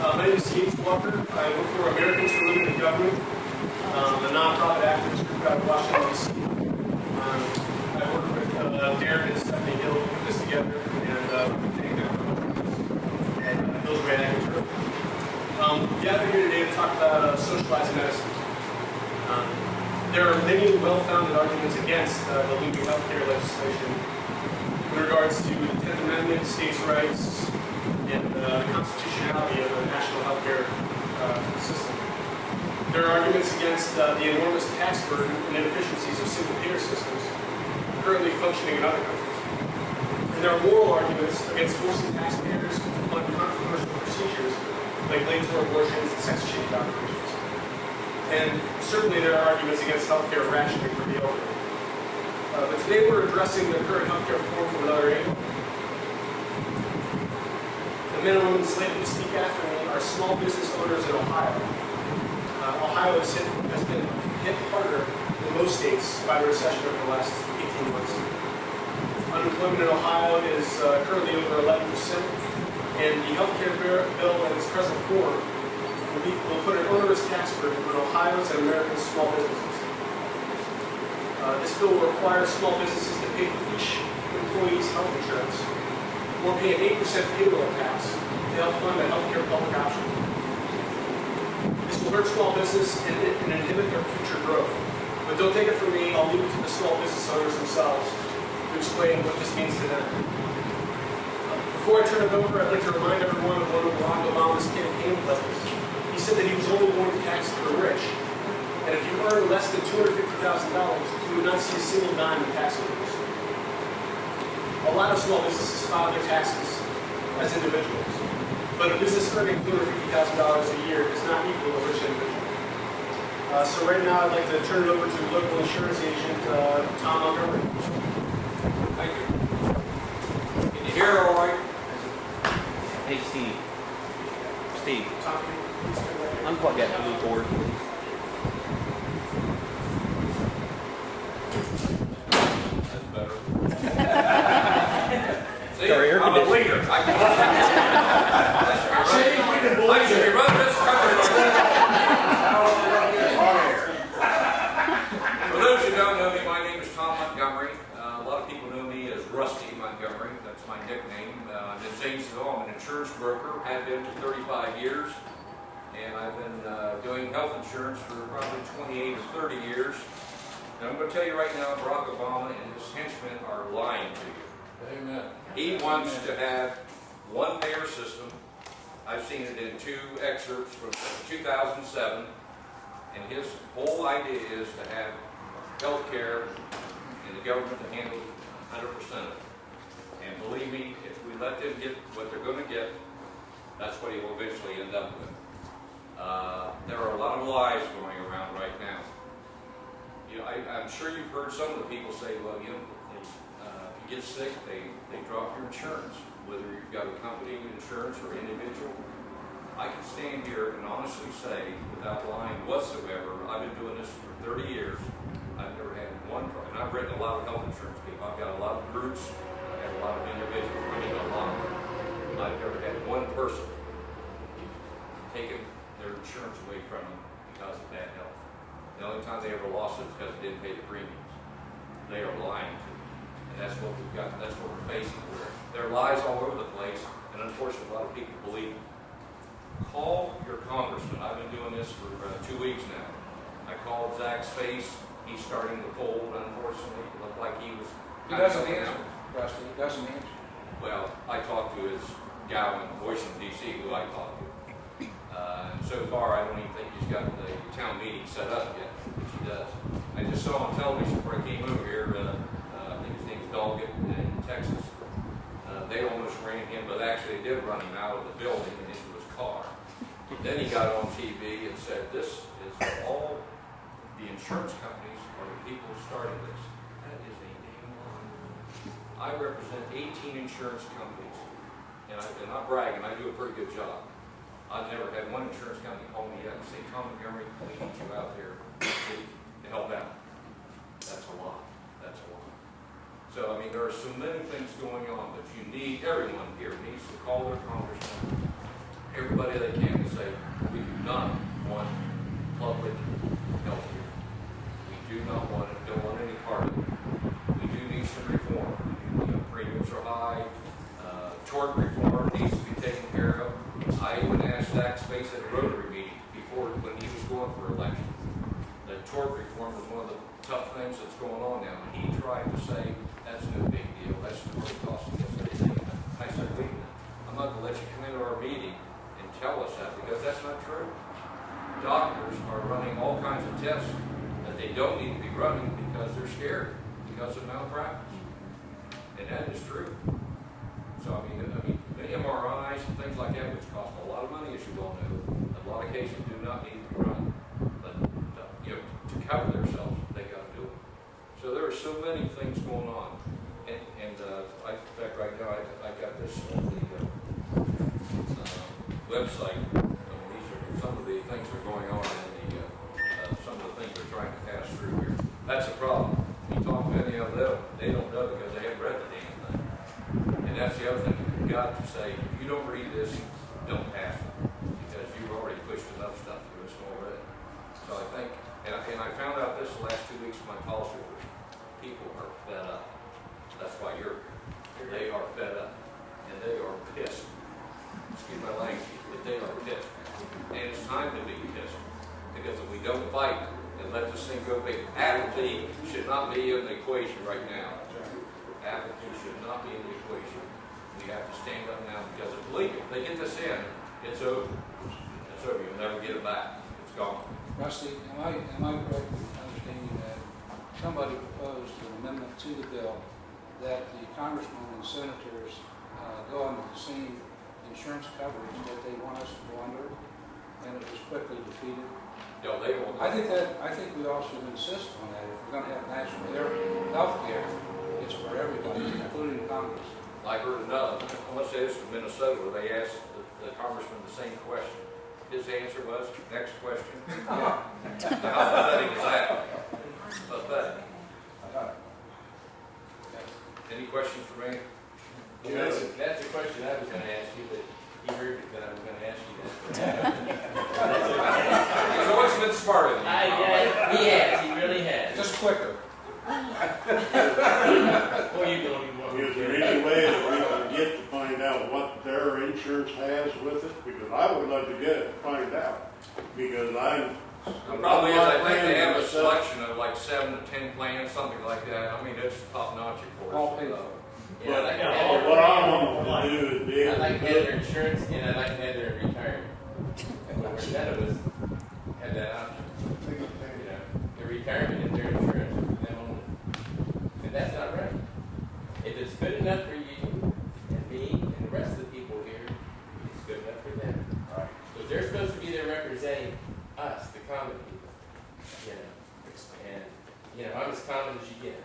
My name is Steve Walker. I work for Americans for Limited Government, a nonprofit activist group out of Washington, D.C. I work with Darren and Stephanie Hill to put this together, and Bill's great actor. Gathered here today to talk about socialized medicine. There are many well-founded arguments against the looming healthcare legislation in regards to the 10th Amendment, states' rights, and the constitutionality of the national healthcare system. There are arguments against the enormous tax burden and inefficiencies of single-payer systems currently functioning in other countries. And there are moral arguments against forcing taxpayers to fund controversial procedures like late-term abortions and sex-change operations. And certainly there are arguments against healthcare rationing for the elderly. But today we're addressing the current healthcare reform from another angle. The men and women slated to speak after me are small business owners in Ohio. Ohio has been hit harder than most states by the recession over the last 18 months. Unemployment in Ohio is currently over 11%, and the healthcare bill in its present form will put an onerous tax burden on Ohio's and America's small businesses. This bill will require small businesses to pay for each employee's health insurance, or pay an 8% payroll tax to help fund a healthcare public option. This will hurt small business and inhibit their future growth. But don't take it from me, I'll leave it to the small business owners themselves to explain what this means to them. Before I turn it over, I'd like to remind everyone of one of Barack Obama's campaign pledges. He said that he was only going to tax the rich, and if you earn less than $250,000, you would not see a single dime in tax increase. A lot of small businesses file their taxes as individuals, but a business earning $250,000 a year does not equal a rich individual. So right now I'd like to turn it over to local insurance agent Tom Montgomery. Thank you. Can you hear all right? Hey, Steve. Steve, Tom, please turn that in. unplug that blue cord. That's better. See, Sorry, air I'm a conditioning. leader. I should be running this country. For those who don't know me, my name is Tom Montgomery. A lot of people know me as Rusty Montgomery. That's my nickname. I'm in Zanesville. I'm an insurance broker. Have been for 35 years. And I've been doing health insurance for probably 28 or 30 years. And I'm going to tell you right now, Barack Obama and his henchmen are lying to you. Amen. He wants to have one payer system. I've seen it in two excerpts from 2007. And his whole idea is to have health care and the government to handle 100% of it. And believe me, if we let them get what they're going to get, that's what he will eventually end up with. There are a lot of lies going around right now. You know, I'm sure you've heard some of the people say, well, you know, if you get sick, they drop your insurance, whether you've got a company insurance or individual. I can stand here and honestly say, without lying whatsoever, I've been doing this for 30 years. I've never had one problem. And I've written a lot of health insurance people. I've got a lot of groups. I've had a lot of individuals. I mean, a lot. I've never had one person taken their insurance away from them because of bad health. The only time they ever lost it is because they didn't pay the premiums. They are lying to you. And that's what we've got. That's what we're facing. There are lies all over the place, and unfortunately a lot of people believe them. Call your congressman. I've been doing this for 2 weeks now. I called Zach Space. He's starting to fold, unfortunately. It looked like he was He doesn't answer, Rusty. He doesn't answer. Well, I talked to his gal in Washington, D.C., who I talked to. And so far, I don't even think he's got the town meeting set up yet, which he does. I just saw on television before I came over here, I think his name's Doggett in Texas. They almost ran him, but actually they did run him out of the building and into his car. Then he got on TV and said, this is all the insurance companies are the people starting this. That is a damn lie. I represent 18 insurance companies, and I'm not bragging, I do a pretty good job. I've never had one insurance company call me up and say, Tom Montgomery, we need you out there to help out. That's a lot. That's a lot. So, I mean, there are so many things going on, but you need, everyone here needs to call their congressman, everybody they can to say, we do not want public health care. We do not want it, don't want any part of it. We do need some reform. Premiums are high, tort reform needs to be taken care of. I even asked Zach Space at a Rotary meeting before, when he was going for election. The tort reform was one of the tough things that's going on now. And he tried to say, that's no big deal, that's not really costing us anything. I said, wait a minute, I'm not going to let you come into our meeting and tell us that, because that's not true. Doctors are running all kinds of tests that they don't need to be running because they're scared, because of malpractice. And that is true. So, I mean, the MRIs and things like that, which cost a lot of money, as you all know, a lot of cases do not need to be run. But, to cover themselves, they got to do it. So there are so many things going on. And in fact, right now, I got this on the website. These are some of the things that are going on and some of the things they're trying to pass through here. That's a problem. You talk to any of them, they don't know because they haven't read the damn thing. And that's the other thing. You've got to say, if you don't read this, don't pass it. Because you've already pushed enough stuff through this already. So I think, and I found out this the last 2 weeks of my policy work. People are fed up. That's why you're here. They are fed up. And they are pissed. Excuse my language, but they are pissed. And it's time to be pissed. Because if we don't fight and let this thing go big, apathy should not be in the equation right now. Apathy should not be in the equation. We have to stand up now, because believe me, if they get this in, it's over. It's over. You'll never get it back. It's gone. Rusty, am I correct in understanding that somebody proposed an amendment to the bill that the congressmen and senators go under the same insurance coverage that they want us to go under, and it was quickly defeated? No, they won't. I think we all should insist on that. If we're going to have national health care, it's for everybody, including Congress. I heard another, I want to say this from Minnesota, where they asked the congressman the same question. His answer was, next question. How pathetic is that? Pathetic. Any questions for me? Well, that's a question I was going to ask you, but he heard that I was going to ask you that. He's always been smarter than you. He has. He really has. Just quicker. Well, you don't even want Is there any way that we can get to find out what their insurance has with it? Because I would love to get it, find out. Because The problem is, I think they have a selection of like 7 to 10 plans, something like that. I mean, it's top notch, of course. All paid for. Yeah, I'd like to But have what I want to do is be I'd able like to to have their insurance, and I'd like to have their retirement. But none of us have that option. Their retirement and their insurance for them only. And that's not right. If it's good enough for you and me and the rest of the people here, it's good enough for them. Right. Because they're supposed to be there representing us, the common people. And I'm as common as you get.